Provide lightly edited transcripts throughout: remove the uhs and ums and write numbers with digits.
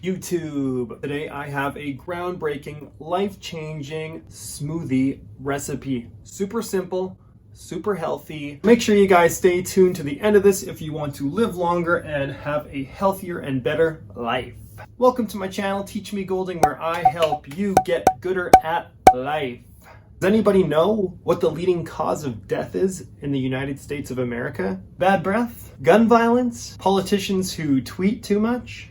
YouTube. Today I have a groundbreaking, life-changing smoothie recipe. Super simple, super healthy. Make sure you guys stay tuned to the end of this if you want to live longer and have a healthier and better life. Welcome to my channel, Teach Me Golding, where I help you get gooder at life. Does anybody know what the leading cause of death is in the United States of America? Bad breath? Gun violence? Politicians who tweet too much?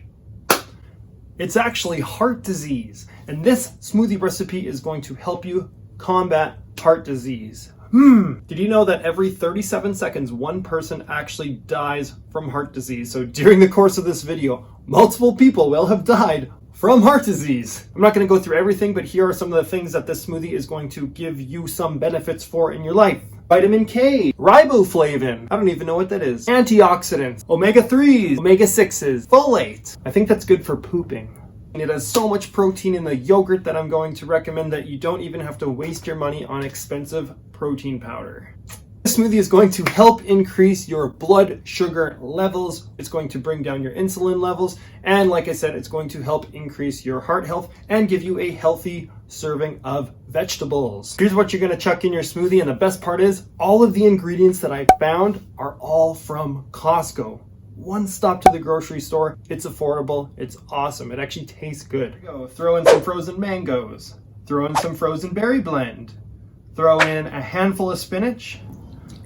It's actually heart disease. And this smoothie recipe is going to help you combat heart disease. Did you know that every 37 seconds, one person actually dies from heart disease? So during the course of this video, multiple people will have died from heart disease. I'm not going to go through everything, but here are some of the things that this smoothie is going to give you some benefits for in your life. Vitamin K, riboflavin, I don't even know what that is, antioxidants, omega-3s, omega-6s, folate. I think that's good for pooping. And it has so much protein in the yogurt that I'm going to recommend that you don't even have to waste your money on expensive protein powder. This smoothie is going to help increase your blood sugar levels. It's going to bring down your insulin levels. And like I said, it's going to help increase your heart health and give you a healthy serving of vegetables. Here's what you're going to chuck in your smoothie. And the best part is all of the ingredients that I found are all from Costco. One stop to the grocery store. It's affordable. It's awesome. It actually tastes good. Go. Throw in some frozen mangoes. Throw in some frozen berry blend. Throw in a handful of spinach.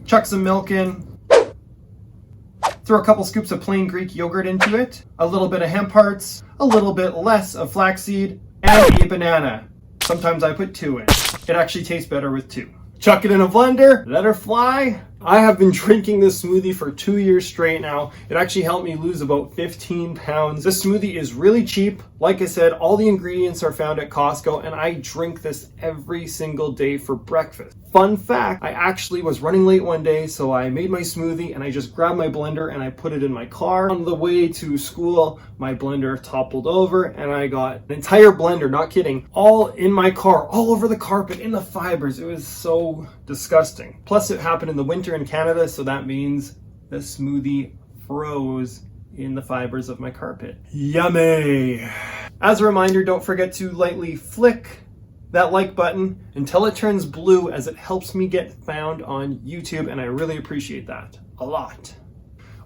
Chuck some milk in. Throw a couple scoops of plain Greek yogurt into it. A little bit of hemp hearts. A little bit less of flaxseed. And a banana. Sometimes I put 2 in. It actually tastes better with 2. Chuck it in a blender. Let her fly. I have been drinking this smoothie for 2 years straight now. It actually helped me lose about 15 pounds. This smoothie is really cheap. Like I said, all the ingredients are found at Costco, and I drink this every single day for breakfast. Fun fact, I actually was running late one day, so I made my smoothie and I just grabbed my blender and I put it in my car. On the way to school, my blender toppled over and I got an entire blender, not kidding, all in my car, all over the carpet, in the fibers. It was so disgusting. Plus it happened in the winter in Canada, so that means the smoothie froze in the fibers of my carpet. Yummy! As a reminder, don't forget to lightly flick that like button until it turns blue, as it helps me get found on YouTube, and I really appreciate that a lot.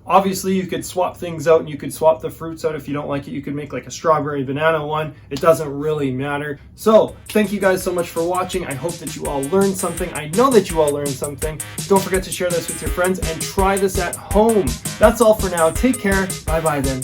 Obviously, you could swap things out and you could swap the fruits out. If you don't like it, you could make like a strawberry banana one. It doesn't really matter. So thank you guys so much for watching. I hope that you all learned something. I know that you all learned something. Don't forget to share this with your friends and try this at home. That's all for now. Take care. Bye-bye then.